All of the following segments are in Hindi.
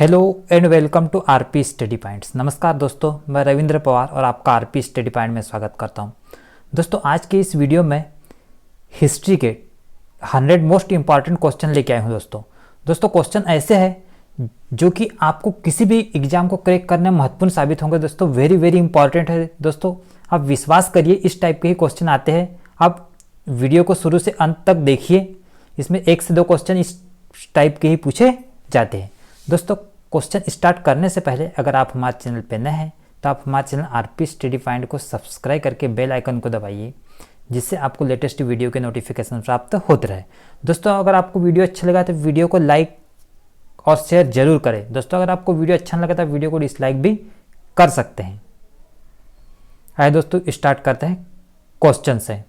Hello and welcome to RP study points. नमस्कार दोस्तों, मैं रविंद्र पवार और आपका आरपी स्टडी पॉइंट में स्वागत करता हूं। दोस्तों, आज के इस वीडियो में हिस्ट्री के 100 मोस्ट इंपॉर्टेंट क्वेश्चन लेके आए हूं। दोस्तों क्वेश्चन ऐसे हैं जो कि आपको किसी भी एग्जाम को क्रैक करने में महत्वपूर्ण साबित होंगे। दोस्तों वेरी वेरी इंपॉर्टेंट है। दोस्तों आप विश्वास करिए, इस टाइप के ही क्वेश्चन आते हैं। आप वीडियो को शुरू से अंत तक देखिए, इसमें 1 से 2 क्वेश्चन इस टाइप के ही पूछे जाते हैं। दोस्तों क्वेश्चन स्टार्ट करने से पहले अगर आप हमारे चैनल पर नए हैं तो आप हमारे चैनल आरपी स्टडी पॉइंट को सब्सक्राइब करके बेल आइकन को दबाइए, जिससे आपको लेटेस्ट वीडियो के नोटिफिकेशन प्राप्त होते रहे। दोस्तों अगर आपको वीडियो अच्छा लगा तो वीडियो को लाइक और शेयर जरूर करें। दोस्तों अगर आपको वीडियो अच्छा लगा तो वीडियो को डिसलाइक भी कर सकते हैं। आइए दोस्तों स्टार्ट करते हैं क्वेश्चन से।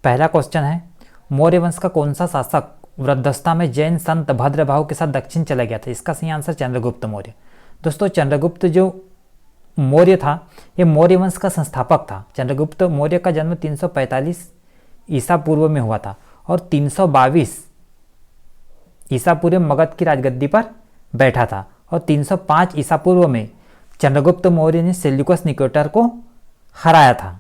पहला क्वेश्चन है, मौर्य वंश का कौन सा शासक वृद्धावस्था में जैन संत भद्रभाव के साथ दक्षिण चला गया था? इसका सही आंसर चंद्रगुप्त मौर्य। दोस्तों चंद्रगुप्त जो मौर्य था ये मौर्य वंश का संस्थापक था। चंद्रगुप्त मौर्य का जन्म 345 ईसा पूर्व में हुआ था और 322 ईसा पूर्व में मगध की राजगद्दी पर बैठा था और 305 ईसा पूर्व में चंद्रगुप्त मौर्य ने सेल्यूकस निकेटर को हराया था।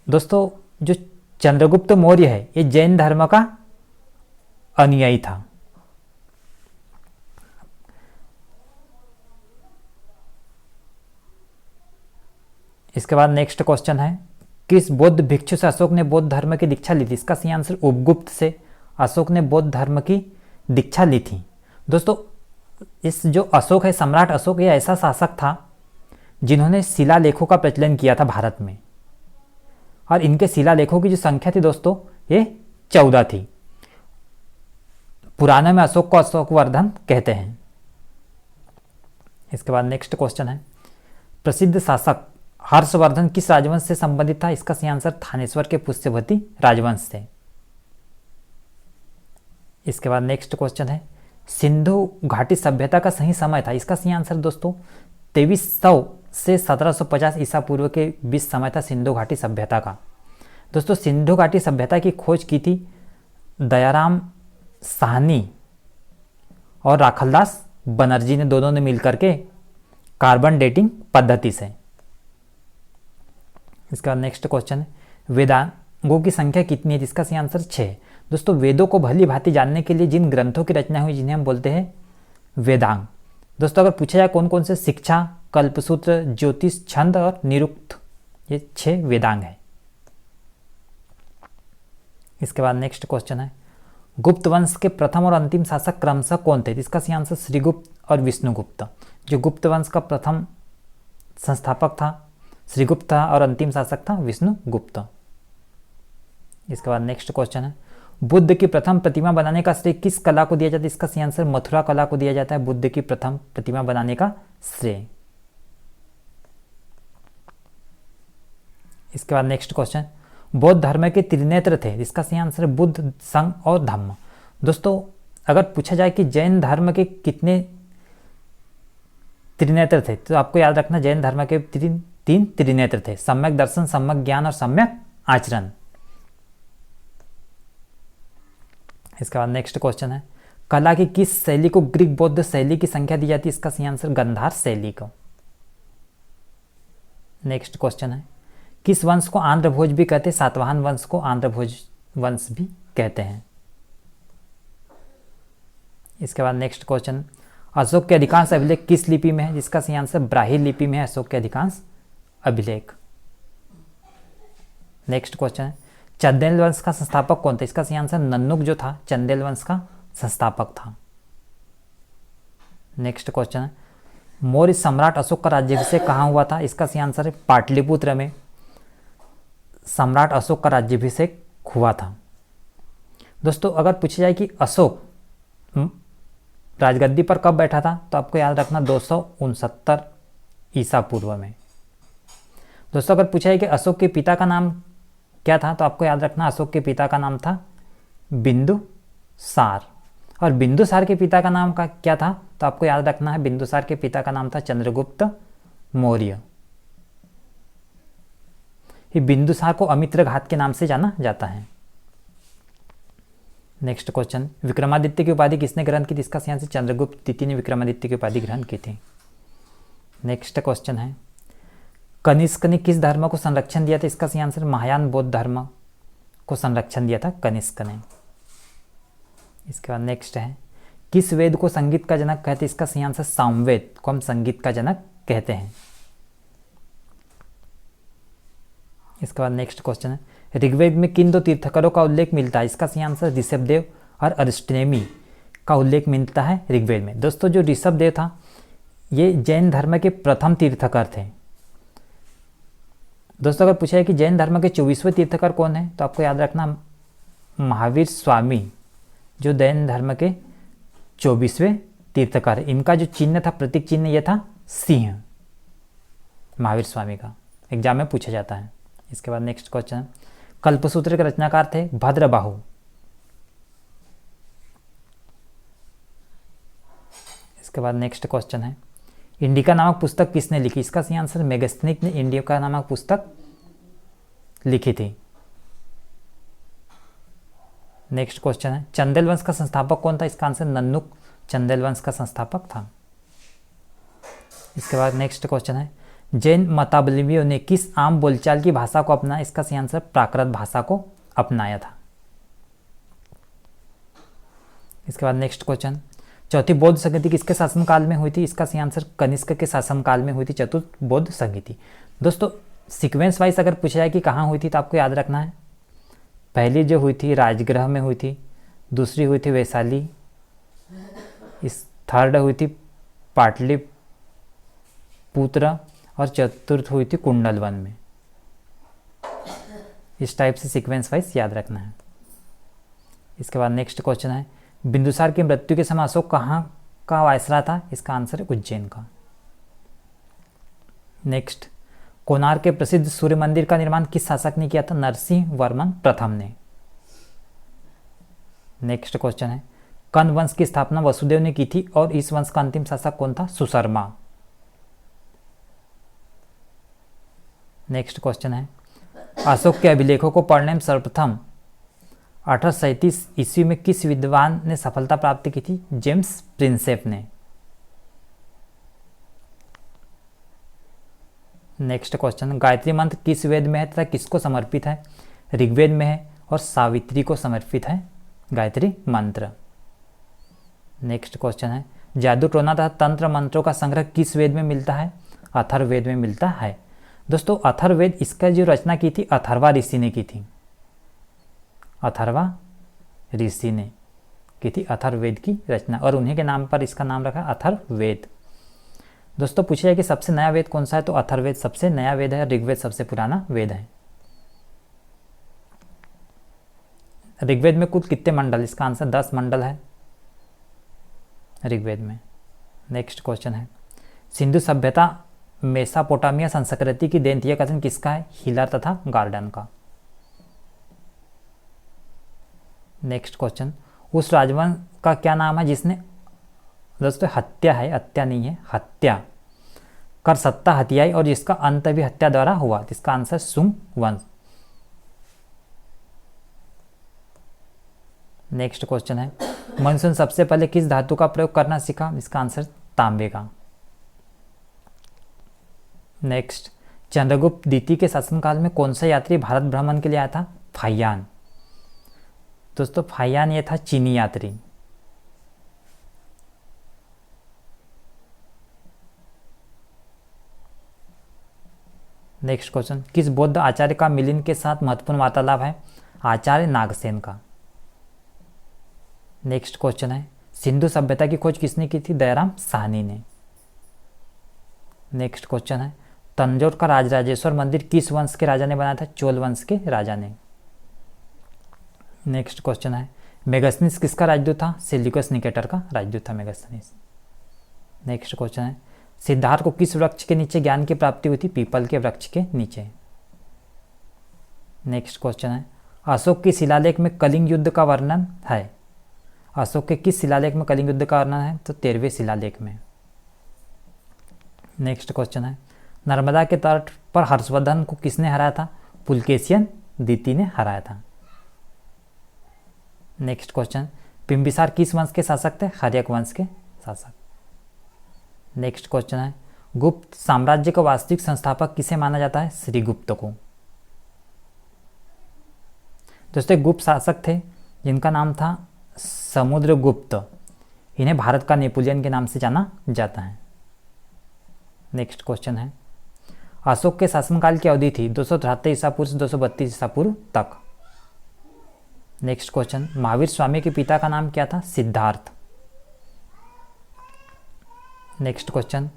दोस्तों जो चंद्रगुप्त मौर्य है ये जैन धर्म का अनुयायी था। इसके बाद नेक्स्ट क्वेश्चन है, किस बौद्ध भिक्षु से अशोक ने बौद्ध धर्म की दीक्षा ली थी? इसका सही आंसर उपगुप्त से अशोक ने बौद्ध धर्म की दीक्षा ली थी। दोस्तों इस जो अशोक है, सम्राट अशोक, ये ऐसा शासक था जिन्होंने शिलालेखों का प्रचलन किया था भारत में, और इनके शिलालेखों की जो संख्या थी दोस्तों ये 14 थी। पुराने में अशोक को अशोकवर्धन कहते हैं। इसके बाद नेक्स्ट क्वेश्चन है, प्रसिद्ध शासक हर्षवर्धन किस राजवंश से संबंधित था? इसका सही आंसर थानेश्वर के पुष्यवती राजवंश से। इसके बाद नेक्स्ट क्वेश्चन है, सिंधु घाटी सभ्यता का सही समय था? इसका सही आंसर दोस्तों 2300 से 1750 ईसा पूर्व के बीच समय था सिंधु घाटी सभ्यता का। दोस्तों सिंधु घाटी सभ्यता की खोज की थी दयाराम साहनी और राखलदास बनर्जी ने, दोनों ने मिलकर के कार्बन डेटिंग पद्धति से। इसका नेक्स्ट क्वेश्चन है, वेदांगों की संख्या कितनी है? इसका सही आंसर 6। दोस्तों वेदों को भली भांति जानने के लिए जिन ग्रंथों की रचना हुई जिन्हें हम बोलते हैं वेदांग। दोस्तों अगर पूछा जाए कौन कौन से, शिक्षा, कल्पसूत्र, ज्योतिष, छंद और निरुक्त, ये 6 वेदांग है। इसके बाद नेक्स्ट क्वेश्चन है, गुप्त वंश के प्रथम और अंतिम शासक क्रमशः कौन थे? इसका सही आंसर श्रीगुप्त और विष्णुगुप्त। जो गुप्त वंश का प्रथम संस्थापक था श्रीगुप्त था और अंतिम शासक था विष्णुगुप्त। इसके बाद नेक्स्ट क्वेश्चन है, बुद्ध की प्रथम प्रतिमा बनाने का श्रेय किस कला को दिया जाता है? इसका सही आंसर मथुरा कला को दिया जाता है बुद्ध की प्रथम प्रतिमा बनाने का श्रेय। इसके बाद नेक्स्ट क्वेश्चन, बौद्ध धर्म के त्रिनेत्र थे? इसका सही आंसर बुद्ध, संघ और धम्म। दोस्तों अगर पूछा जाए कि जैन धर्म के कितने त्रिनेत्र थे तो आपको याद रखना जैन धर्म के 3 त्रिनेत्र थे, सम्यक दर्शन, सम्यक ज्ञान और सम्यक आचरण। इसके बाद नेक्स्ट क्वेश्चन है, कला की किस शैली को ग्रीक बौद्ध शैली की संख्या दी जाती है? इसका सही आंसर गंधार शैली को। नेक्स्ट क्वेश्चन है, किस वंश को आंध्र भोज भी कहते हैं? सातवाहन वंश को आंध्र भोज वंश भी कहते हैं। इसके बाद नेक्स्ट क्वेश्चन, अशोक के अधिकांश अभिलेख किस लिपि में है? जिसका सही आंसर ब्राह्मी लिपि में है अशोक के अधिकांश अभिलेख। नेक्स्ट क्वेश्चन है, चंदेल वंश का संस्थापक कौन था? इसका सही आंसर नन्नुक जो था चंदेल वंश का संस्थापक था। नेक्स्ट क्वेश्चन है, मौर्य सम्राट अशोक का राज्याभिषेक कहाँ हुआ था? इसका सही आंसर है पाटलिपुत्र में सम्राट अशोक का राज्याभिषेक हुआ था। दोस्तों अगर पूछा जाए कि अशोक राजगद्दी पर कब बैठा था तो आपको याद रखना 269 ईसा पूर्व में। दोस्तों अगर पूछा जाए कि अशोक के पिता का नाम क्या था तो आपको याद रखना अशोक के पिता का नाम था बिंदुसार, और बिंदुसार के पिता का नाम का क्या था तो आपको याद रखना है बिंदुसार के पिता का नाम था चंद्रगुप्त मौर्य। बिंदुसार को अमित्र घात के नाम से जाना जाता है। नेक्स्ट क्वेश्चन, विक्रमादित्य की उपाधि किसने ग्रहण की थी? इसका सही आंसर चंद्रगुप्त द्वितीय ने विक्रमादित्य की उपाधि ग्रहण की थी। नेक्स्ट क्वेश्चन है, कनिष्क ने किस धर्म को संरक्षण दिया था? इसका सही आंसर महायान बौद्ध धर्म को संरक्षण दिया था कनिष्क ने। इसके बाद नेक्स्ट है, किस वेद को संगीत का जनक कहते हैं? इसका सही आंसर सामवेद को हम संगीत का जनक कहते हैं। इसके बाद नेक्स्ट क्वेश्चन है, ऋग्वेद में किन दो तीर्थंकरों का उल्लेख मिलता है? इसका सही आंसर ऋषभदेव और अरिष्टनेमी का उल्लेख मिलता है ऋग्वेद में। दोस्तों जो ऋषभदेव था ये जैन धर्म के प्रथम तीर्थंकर थे। दोस्तों अगर पूछा है कि जैन धर्म के 24वें तीर्थंकर कौन है, तो आपको याद रखना महावीर स्वामी जो जैन धर्म के 24वें तीर्थंकर है। इनका जो चिन्ह था, प्रतीक चिन्ह, यह था सिंह, महावीर स्वामी का, एग्जाम में पूछा जाता है। इसके बाद नेक्स्ट क्वेश्चन, कल्पसूत्र के रचनाकार थे भद्रबाहु। इसके बाद नेक्स्ट क्वेश्चन है, इंडिका नामक पुस्तक किसने लिखी? इसका सही आंसर मेगस्थनीक ने इंडिका नामक पुस्तक लिखी थी। नेक्स्ट क्वेश्चन है, चंदेल वंश का संस्थापक कौन था? इसका आंसर नन्नुक चंदेल वंश का संस्थापक था। इसके बाद नेक्स्ट क्वेश्चन है, जैन मतावलंबियों ने किस आम बोलचाल की भाषा को अपनाया? इसका सही आंसर प्राकृत भाषा को अपनाया था। इसके बाद नेक्स्ट क्वेश्चन, चौथी बौद्ध संगति किसके शासनकाल में हुई थी? इसका सही आंसर कनिष्क के शासनकाल में हुई थी चतुर्थ बौद्ध संगति। दोस्तों सीक्वेंस वाइज अगर पूछा जाए कि कहाँ हुई थी तो आपको याद रखना है, पहली जो हुई थी राजगृह में हुई थी, दूसरी हुई थी वैशाली, इस थर्ड हुई थी पाटलिपुत्र और चतुर्थ हुई थी कुंडलवन में। इस टाइप से सीक्वेंस वाइज याद रखना है। इसके बाद नेक्स्ट क्वेश्चन है, बिंदुसार की मृत्यु के समय अशोक कहाँ का वायसराय था? इसका आंसर है उज्जैन का। नेक्स्ट, कोणार्क के प्रसिद्ध सूर्य मंदिर का निर्माण किस शासक ने किया था? नरसिंह वर्मन प्रथम ने। नेक्स्ट क्वेश्चन है, कंद वंश की स्थापना वसुदेव ने की थी और इस वंश का अंतिम शासक कौन था? सुशर्मा। नेक्स्ट क्वेश्चन है, अशोक के अभिलेखों को पढ़ने में सर्वप्रथम 1837 ईस्वी में किस विद्वान ने सफलता प्राप्त की थी? जेम्स प्रिंसेप ने। नेक्स्ट क्वेश्चन, गायत्री मंत्र किस वेद में है तथा किसको समर्पित है? ऋग्वेद में है और सावित्री को समर्पित है गायत्री मंत्र। नेक्स्ट क्वेश्चन है, जादू टोना तथा तंत्र मंत्रों का संग्रह किस वेद में मिलता है? अथर्ववेद में मिलता है। दोस्तों अथर्ववेद, इसका जो रचना की थी अथर्वा ऋषि ने की थी, अथर्वा ऋषि ने की थी अथर्ववेद की रचना, और उन्हीं के नाम पर इसका नाम रखा अथर्ववेद। दोस्तों पूछा जाए कि सबसे नया वेद कौन सा है, तो अथर्ववेद सबसे नया वेद है, ऋग्वेद सबसे पुराना वेद है। ऋग्वेद में कुल कितने मंडल? इसका आंसर 10 मंडल है ऋग्वेद में। नेक्स्ट क्वेश्चन है, सिंधु सभ्यता मेसापोटामिया संस्कृति की देन थी, यह कथन किसका है? हिलर तथा गार्डन का। नेक्स्ट क्वेश्चन, उस राजवंश का क्या नाम है जिसने, दोस्तों हत्या है, हत्या नहीं है, हत्या कर सत्ता हत्याई और जिसका अंत भी हत्या द्वारा हुआ? इसका आंसर सुंग वंश। नेक्स्ट क्वेश्चन है, मनुष्य ने सबसे पहले किस धातु का प्रयोग करना सीखा? इसका आंसर तांबे का। नेक्स्ट, चंद्रगुप्त द्वितीय के शासनकाल में कौन सा यात्री भारत भ्रमण के लिए आया था? फाहियान। दोस्तों फाहियान ये था चीनी यात्री। नेक्स्ट क्वेश्चन, किस बौद्ध आचार्य का मिलिंद के साथ महत्वपूर्ण वार्तालाप है? आचार्य नागसेन का। नेक्स्ट क्वेश्चन है, सिंधु सभ्यता की खोज किसने की थी? दयाराम साहनी ने। नेक्स्ट क्वेश्चन है, तंजौर का राजराजेश्वर मंदिर किस वंश के राजा ने बनाया था? चोल वंश के राजा ने। नेक्स्ट क्वेश्चन है, मेगास्थनीस किसका राजदूत था? सेल्यूकस निकेटर का राजदूत था मेगास्थनीस। नेक्स्ट क्वेश्चन है, सिद्धार्थ को किस वृक्ष के नीचे ज्ञान की प्राप्ति हुई थी? पीपल के वृक्ष के नीचे। नेक्स्ट क्वेश्चन है, अशोक के शिलालेख में कलिंग युद्ध का वर्णन है? अशोक के किस शिलालेख में कलिंग युद्ध का वर्णन है? तो 13वें शिलालेख में। नेक्स्ट क्वेश्चन है, नर्मदा के तट पर हर्षवर्धन को किसने हराया था? पुलकेशियन द्वितीय ने हराया था। नेक्स्ट क्वेश्चन, बिंबिसार किस वंश के शासक थे? हर्यक वंश के शासक। नेक्स्ट क्वेश्चन है, गुप्त साम्राज्य का वास्तविक संस्थापक किसे माना जाता है? श्रीगुप्त को। दोस्तों गुप्त शासक थे जिनका नाम था समुद्रगुप्त, इन्हें भारत का नेपोलियन के नाम से जाना जाता है। नेक्स्ट क्वेश्चन है, अशोक के शासनकाल की अवधि थी 273 ईसा पूर्व से 232 ईसा पूर्व तक। नेक्स्ट क्वेश्चन, महावीर स्वामी के पिता का नाम क्या था? सिद्धार्थ। नेक्स्ट क्वेश्चन,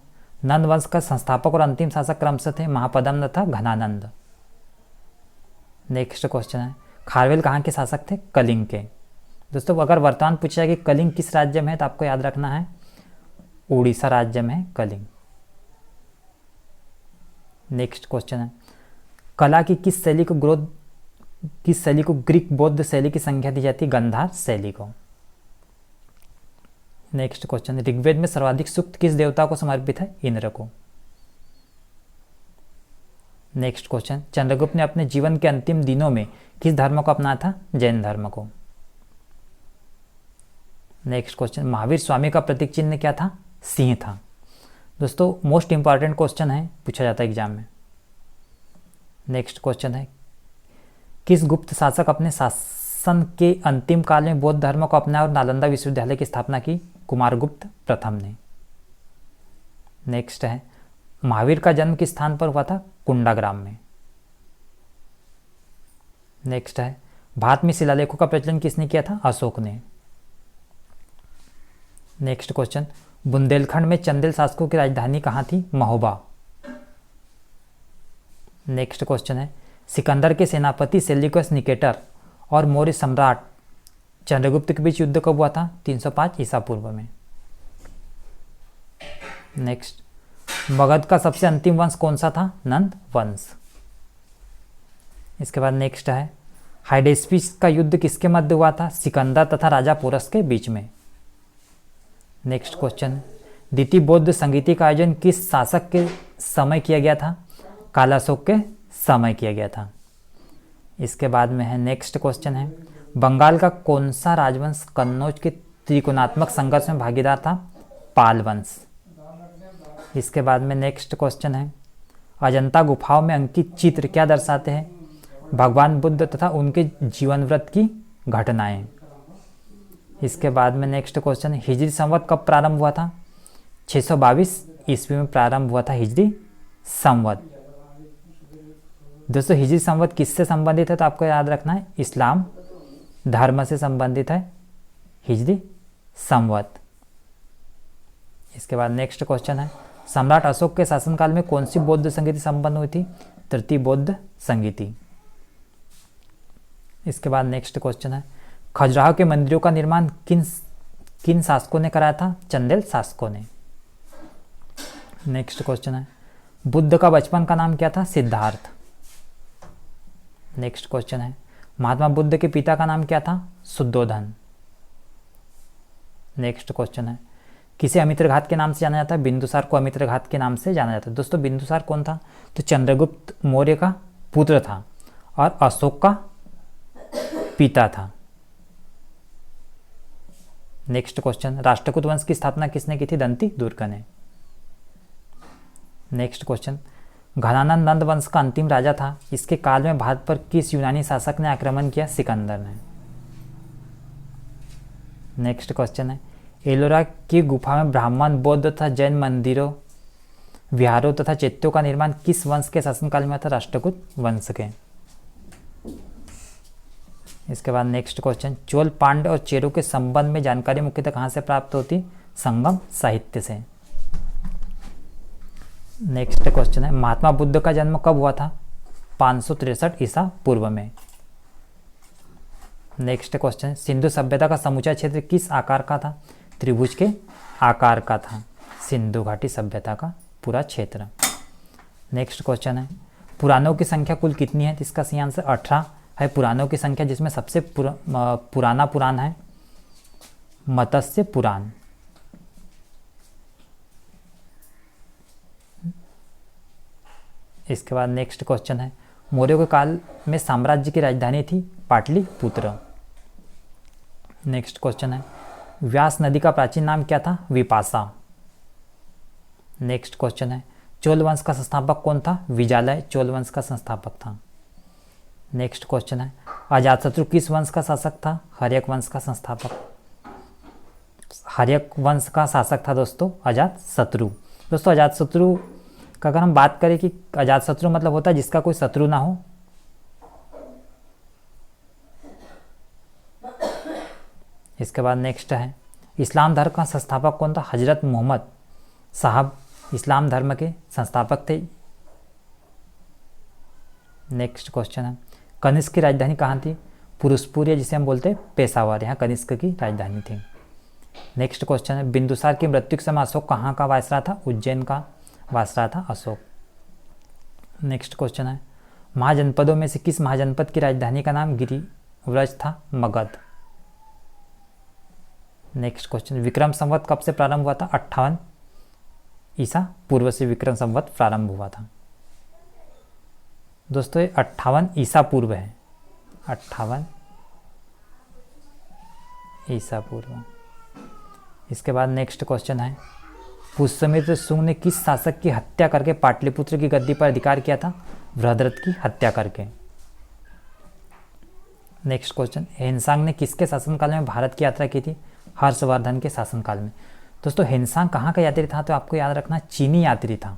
नंद वंश का संस्थापक और अंतिम शासक क्रमशः थे? महापद्म तथा घनानंद। नेक्स्ट क्वेश्चन है, खारवेल कहाँ के शासक थे? कलिंग के। दोस्तों अगर वर्तमान पूछा जाए कि कलिंग किस राज्य में है तो आपको याद रखना है उड़ीसा राज्य में है कलिंग। नेक्स्ट क्वेश्चन है, कला की किस शैली को ग्रीक बौद्ध शैली की संज्ञा दी जाती है? गांधार शैली को। नेक्स्ट क्वेश्चन, ऋग्वेद में सर्वाधिक सूक्त किस देवता को समर्पित है? इंद्र को। नेक्स्ट क्वेश्चन, चंद्रगुप्त ने अपने जीवन के अंतिम दिनों में किस धर्म को अपनाया था? जैन धर्म को। नेक्स्ट क्वेश्चन, महावीर स्वामी का प्रतीक चिन्ह क्या था? सिंह था। दोस्तों मोस्ट इंपॉर्टेंट क्वेश्चन है, पूछा जाता है एग्जाम में। नेक्स्ट क्वेश्चन है, किस गुप्त शासक अपने शासन के अंतिम काल में बौद्ध धर्म को अपनाया और नालंदा विश्वविद्यालय की स्थापना की? कुमारगुप्त प्रथम ने। नेक्स्ट है, महावीर का जन्म किस स्थान पर हुआ था? कुंडाग्राम में। नेक्स्ट है, भारत में शिलालेखों का प्रचलन किसने किया था? अशोक ने। नेक्स्ट क्वेश्चन, बुंदेलखंड में चंदेल शासकों की राजधानी कहाँ थी? महोबा। नेक्स्ट क्वेश्चन है, सिकंदर के सेनापति सेल्यूकस निकेटर और मौर्य सम्राट चंद्रगुप्त के बीच युद्ध कब हुआ था? 305 ईसा पूर्व में। नेक्स्ट, मगध का सबसे अंतिम वंश कौन सा था? नंद वंश। इसके बाद नेक्स्ट है, हाइडेस्पिस का युद्ध किसके मध्य हुआ था? सिकंदर तथा राजा पोरस के बीच में। नेक्स्ट क्वेश्चन, द्वितीय बौद्ध संगीति का आयोजन किस शासक के समय किया गया था? कालाशोक के समय किया गया था। इसके बाद में है नेक्स्ट क्वेश्चन है, बंगाल का कौन सा राजवंश कन्नौज के त्रिकोणात्मक संघर्ष में भागीदार था? पाल वंश। इसके बाद में नेक्स्ट क्वेश्चन है, अजंता गुफाओं में अंकित चित्र क्या दर्शाते हैं? भगवान बुद्ध तथा उनके जीवन व्रत की घटनाएं। इसके बाद में नेक्स्ट क्वेश्चन है, हिजरी संवत कब प्रारंभ हुआ था? 622 ईस्वी में प्रारंभ हुआ था हिजरी संवत। दोस्तों हिजरी संवत किससे संबंधित है? तो आपको याद रखना है इस्लाम धर्म से संबंधित है हिजरी संवत। इसके बाद नेक्स्ट क्वेश्चन है, सम्राट अशोक के शासनकाल में कौन सी बौद्ध संगीति संपन्न हुई थी? तृतीय बौद्ध संगीति। इसके बाद नेक्स्ट क्वेश्चन है, खजुराहो के मंदिरों का निर्माण किन शासकों ने कराया था? चंदेल शासकों ने। नेक्स्ट क्वेश्चन है, बुद्ध का बचपन का नाम क्या था? सिद्धार्थ। नेक्स्ट क्वेश्चन है, महात्मा बुद्ध के पिता का नाम क्या था? शुद्धोधन। नेक्स्ट क्वेश्चन है, किसे अमित्रघात के नाम से जाना जाता है? बिंदुसार को अमित्रघात के नाम से जाना जाता है। दोस्तों बिंदुसार कौन था? तो चंद्रगुप्त मौर्य का पुत्र था और अशोक का पिता था। नेक्स्ट क्वेश्चन, राष्ट्रकूट वंश की स्थापना किसने की थी? दंती दुर्ग ने। नेक्स्ट क्वेश्चन, घनानंद नंद वंश का अंतिम राजा था, इसके काल में भारत पर किस यूनानी शासक ने आक्रमण किया? सिकंदर ने। नेक्स्ट क्वेश्चन है, एलोरा की गुफा में ब्राह्मण बौद्ध तथा जैन मंदिरों विहारों तथा चैत्यों का निर्माण किस वंश के शासनकाल में था? राष्ट्रकूट वंश के। इसके बाद नेक्स्ट क्वेश्चन, चोल पांड्य और चेरों के संबंध में जानकारी मुख्यतः कहाँ से प्राप्त होती? संगम साहित्य से। नेक्स्ट क्वेश्चन है, महात्मा बुद्ध का जन्म कब हुआ था? 563 ईसा पूर्व में। नेक्स्ट क्वेश्चन, सिंधु सभ्यता का समूचा क्षेत्र किस आकार का था? त्रिभुज के आकार का था सिंधु घाटी सभ्यता का पूरा क्षेत्र। नेक्स्ट क्वेश्चन है, पुराणों की संख्या कुल कितनी है? इसका सही आंसर 18 है पुराणों की संख्या, जिसमें सबसे पुराना पुराण है मत्स्य पुराण। इसके बाद नेक्स्ट क्वेश्चन है, मौर्यों के काल में साम्राज्य की राजधानी थी पाटलिपुत्र। नेक्स्ट क्वेश्चन है, व्यास नदी का प्राचीन नाम क्या था? विपाशा। नेक्स्ट क्वेश्चन है, चोल वंश का संस्थापक कौन था? विजालय चोल वंश का संस्थापक था। नेक्स्ट क्वेश्चन है, अजातशत्रु किस वंश का शासक था? हर्यक वंश का संस्थापक। हर्यक वंश का शासक था दोस्तों अजातशत्रु। दोस्तों अजातशत्रु का अगर हम बात करें कि अजातशत्रु मतलब होता है जिसका कोई शत्रु ना हो। इसके बाद नेक्स्ट है, इस्लाम धर्म का संस्थापक कौन था? हजरत मोहम्मद साहब इस्लाम धर्म के संस्थापक थे। नेक्स्ट क्वेश्चन है, कनिष्क की राजधानी कहाँ थी? पुरुषपुर, या जिसे हम बोलते हैं पेशावर, यहाँ कनिष्क की राजधानी थी। नेक्स्ट क्वेश्चन है, बिंदुसार की मृत्यु के समय अशोक कहाँ का वायसराय था? उज्जैन का वायसराय था अशोक। नेक्स्ट क्वेश्चन है, महाजनपदों में से किस महाजनपद की राजधानी का नाम गिरिव्रज था? मगध। नेक्स्ट क्वेश्चन, विक्रम संवत कब से प्रारंभ हुआ था? 58 ईसा पूर्व से विक्रम संवत प्रारंभ हुआ था। दोस्तों ये 58 ईसा पूर्व है, 58 ईसा पूर्व। इसके बाद नेक्स्ट क्वेश्चन है, पुष्यमित्र शुंग ने किस शासक की हत्या करके पाटलिपुत्र की गद्दी पर अधिकार किया था? बृहद्रथ की हत्या करके। नेक्स्ट क्वेश्चन, हेनसांग ने किसके शासनकाल में भारत की यात्रा की थी? हर्षवर्धन के शासनकाल में। दोस्तों हेनसांग कहाँ का यात्री था? तो आपको याद रखना चीनी यात्री था।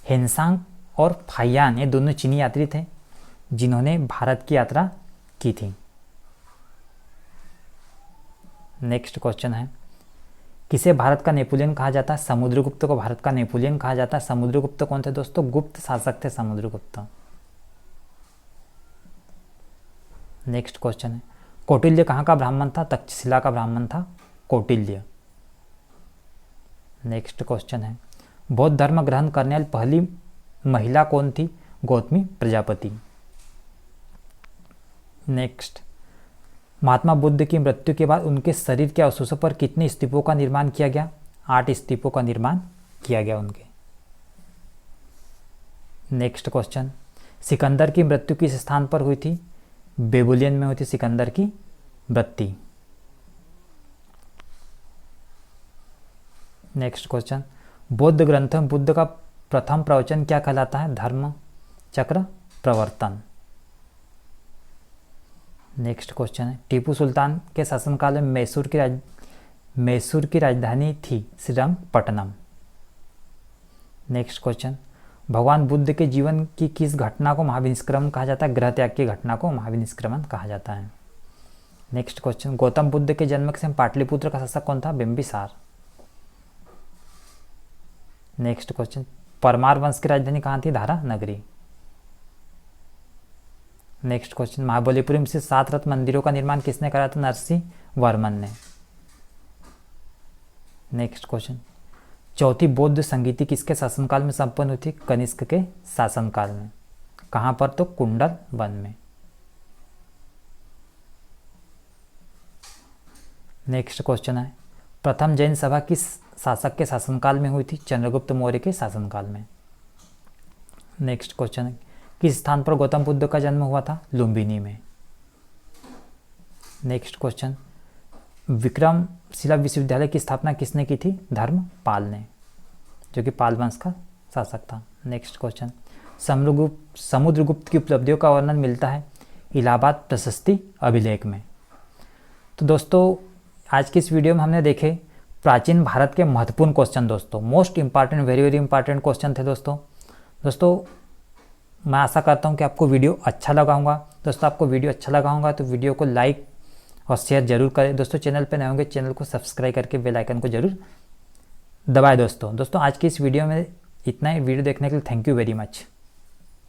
हेनसांग और फाइयान ये दोनों चीनी यात्री थे जिन्होंने भारत की यात्रा की थी। नेक्स्ट क्वेश्चन है, किसे भारत का नेपोलियन कहा जाता है? समुद्रगुप्त को भारत का नेपोलियन कहा जाता है। समुद्रगुप्त कौन थे दोस्तों? गुप्त शासक थे समुद्रगुप्त। नेक्स्ट क्वेश्चन है, कौटिल्य कहाँ का ब्राह्मण था? तक्षशिला का ब्राह्मण था कौटिल्य। नेक्स्ट क्वेश्चन है, बौद्ध धर्म ग्रहण करने वाली पहली महिला कौन थी? गौतमी प्रजापति। नेक्स्ट, महात्मा बुद्ध की मृत्यु के बाद उनके शरीर के अवशेषों पर कितने स्तूपों का निर्माण किया गया? 8 स्तूपों का निर्माण किया गया उनके। नेक्स्ट क्वेश्चन, सिकंदर की मृत्यु किस स्थान पर हुई थी? बेबुलियन में हुई थी सिकंदर की मृत्यु। नेक्स्ट क्वेश्चन, बौद्ध ग्रंथों में बुद्ध का प्रथम प्रवचन क्या कहलाता है? धर्म चक्र प्रवर्तन। नेक्स्ट क्वेश्चन है, टीपू सुल्तान के शासनकाल में मैसूर की राजधानी थी श्रीरंगपट्टनम। नेक्स्ट क्वेश्चन, भगवान बुद्ध के जीवन की किस घटना को महाविनिष्क्रमण कहा जाता है? गृह त्याग की घटना को महाविनिष्क्रमण कहा जाता है। नेक्स्ट क्वेश्चन, गौतम बुद्ध के जन्म के समय पाटलिपुत्र का शासक कौन था? बिंबिसार। नेक्स्ट क्वेश्चन, परमार वंश की राजधानी कहाँ थी? धारा नगरी। नेक्स्ट क्वेश्चन, महाबलीपुरम से 7 रथ मंदिरों का निर्माण किसने कराया था? नरसिंह वर्मन ने। नेक्स्ट क्वेश्चन, चौथी बौद्ध संगीति किसके शासनकाल में संपन्न हुई थी? कनिष्क के शासनकाल में। कहाँ पर? तो कुंडल वन में। नेक्स्ट क्वेश्चन है, प्रथम जैन सभा किस शासक के शासनकाल में हुई थी? चंद्रगुप्त मौर्य के शासनकाल में। नेक्स्ट क्वेश्चन है, किस स्थान पर गौतम बुद्ध का जन्म हुआ था? लुम्बिनी में। नेक्स्ट क्वेश्चन, विक्रमशिला विश्वविद्यालय की स्थापना किसने की थी? धर्मपाल ने, जो कि पाल वंश का शासक था। नेक्स्ट क्वेश्चन, समुद्रगुप्त की उपलब्धियों का वर्णन मिलता है इलाहाबाद प्रशस्ति अभिलेख में। तो दोस्तों आज की इस वीडियो में हमने देखे प्राचीन भारत के महत्वपूर्ण क्वेश्चन। दोस्तों most important, very very important question थे दोस्तों मैं आशा करता हूँ कि आपको वीडियो अच्छा लगा होगा। दोस्तों आपको वीडियो अच्छा लगा होगा तो वीडियो को लाइक और शेयर जरूर करें। दोस्तों चैनल पर नए होंगे चैनल को सब्सक्राइब करके बेल आइकन को जरूर दबाएं। दोस्तों आज की इस वीडियो में इतना ही। वीडियो देखने के लिए थैंक यू वेरी मच।